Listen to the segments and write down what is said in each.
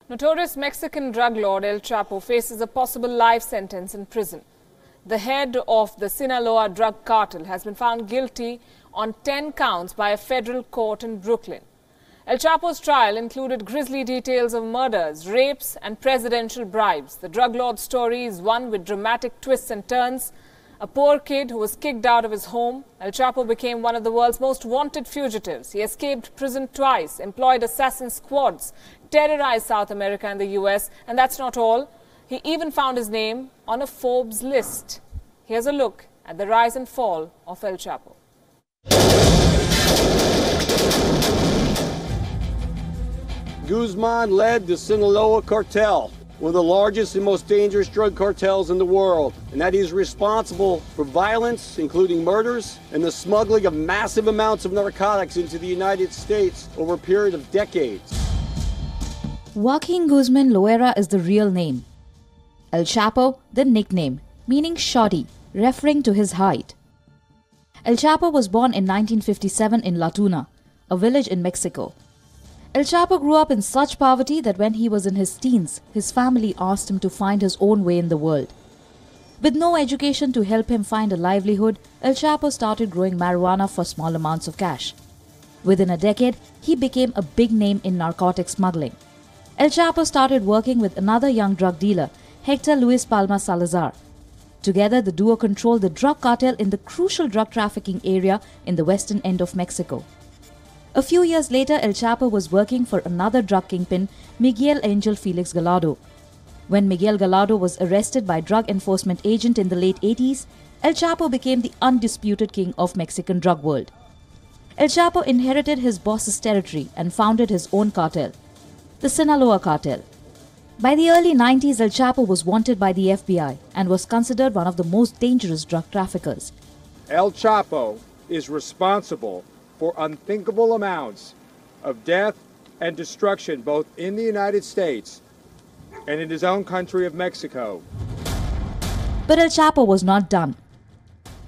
Notorious Mexican drug lord El Chapo faces a possible life sentence in prison. The head of the Sinaloa drug cartel has been found guilty on 10 counts by a federal court in Brooklyn. El Chapo's trial included grisly details of murders, rapes and presidential bribes. The drug lord's story is one with dramatic twists and turns. A poor kid who was kicked out of his home, El Chapo became one of the world's most wanted fugitives. He escaped prison twice, employed assassin squads, terrorized South America and the US, and that's not all. He even found his name on a Forbes list. Here's a look at the rise and fall of El Chapo. Guzman led the Sinaloa cartel, one of the largest and most dangerous drug cartels in the world, and that he is responsible for violence, including murders, and the smuggling of massive amounts of narcotics into the United States over a period of decades. Joaquin Guzman Loera is the real name. El Chapo, the nickname, meaning shorty, referring to his height. El Chapo was born in 1957 in La Tuna, a village in Mexico. El Chapo grew up in such poverty that when he was in his teens, his family asked him to find his own way in the world. With no education to help him find a livelihood, El Chapo started growing marijuana for small amounts of cash. Within a decade, he became a big name in narcotic smuggling. El Chapo started working with another young drug dealer, Hector Luis Palma Salazar. Together, the duo controlled the drug cartel in the crucial drug trafficking area in the western end of Mexico. A few years later, El Chapo was working for another drug kingpin, Miguel Angel Felix Gallardo. When Miguel Gallardo was arrested by drug enforcement agent in the late 80s, El Chapo became the undisputed king of Mexican drug world. El Chapo inherited his boss's territory and founded his own cartel, the Sinaloa cartel. By the early 90s, El Chapo was wanted by the FBI and was considered one of the most dangerous drug traffickers. El Chapo is responsible for unthinkable amounts of death and destruction both in the United States and in his own country of Mexico. But El Chapo was not done.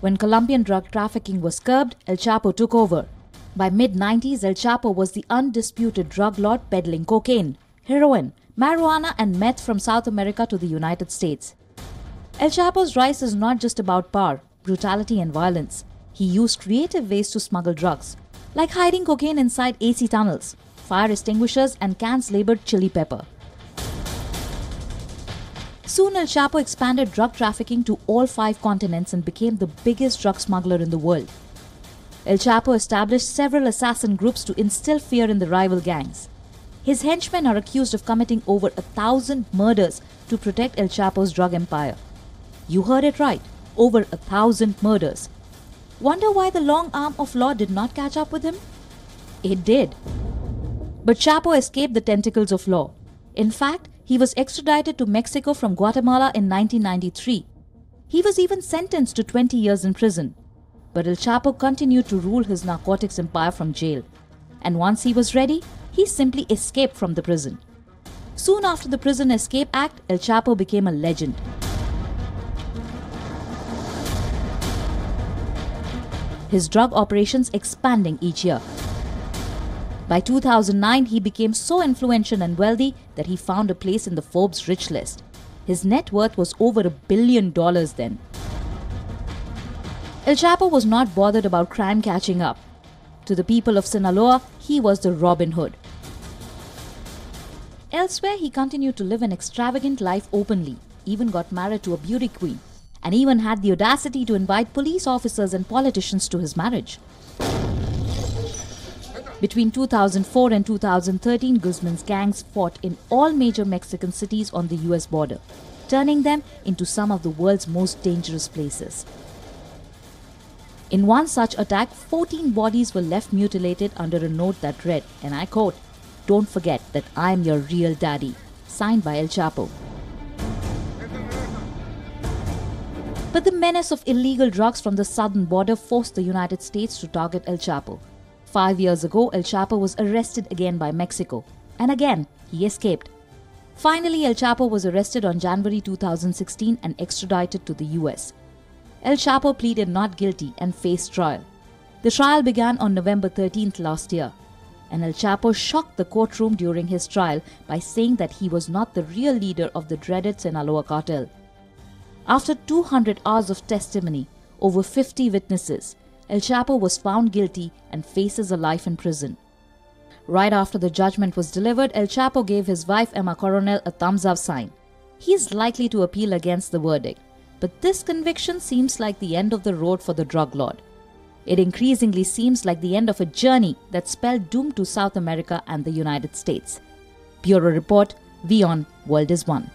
When Colombian drug trafficking was curbed, El Chapo took over. By mid-90s, El Chapo was the undisputed drug lord peddling cocaine, heroin, marijuana and meth from South America to the United States. El Chapo's rise is not just about power, brutality and violence. He used creative ways to smuggle drugs, like hiding cocaine inside AC tunnels, fire extinguishers and cans labeled chili pepper. Soon El Chapo expanded drug trafficking to all 5 continents and became the biggest drug smuggler in the world. El Chapo established several assassin groups to instill fear in the rival gangs. His henchmen are accused of committing over 1,000 murders to protect El Chapo's drug empire. You heard it right, over 1,000 murders. Wonder why the long arm of law did not catch up with him? It did. But Chapo escaped the tentacles of law. In fact, he was extradited to Mexico from Guatemala in 1993. He was even sentenced to 20 years in prison. But El Chapo continued to rule his narcotics empire from jail. And once he was ready, he simply escaped from the prison. Soon after the Prison Escape Act, El Chapo became a legend. His drug operations expanding each year. By 2009, he became so influential and wealthy that he found a place in the Forbes rich list. His net worth was over $1 billion then. El Chapo was not bothered about crime catching up. To the people of Sinaloa, he was the Robin Hood. Elsewhere, he continued to live an extravagant life openly, even got married to a beauty queen, and even had the audacity to invite police officers and politicians to his marriage. Between 2004 and 2013, Guzman's gangs fought in all major Mexican cities on the US border, turning them into some of the world's most dangerous places. In one such attack, 14 bodies were left mutilated under a note that read, and I quote, "Don't forget that I'm your real daddy," signed by El Chapo. But the menace of illegal drugs from the southern border forced the United States to target El Chapo. 5 years ago, El Chapo was arrested again by Mexico, and again he escaped. Finally, El Chapo was arrested on January 2016 and extradited to the US. El Chapo pleaded not guilty and faced trial. The trial began on November 13th last year. and El Chapo shocked the courtroom during his trial by saying that he was not the real leader of the dreaded Sinaloa cartel. After 200 hours of testimony, over 50 witnesses, El Chapo was found guilty and faces a life in prison. Right after the judgment was delivered, El Chapo gave his wife Emma Coronel a thumbs-up sign. He is likely to appeal against the verdict, but this conviction seems like the end of the road for the drug lord. It increasingly seems like the end of a journey that spelled doom to South America and the United States. Bureau Report, Wion, World is One.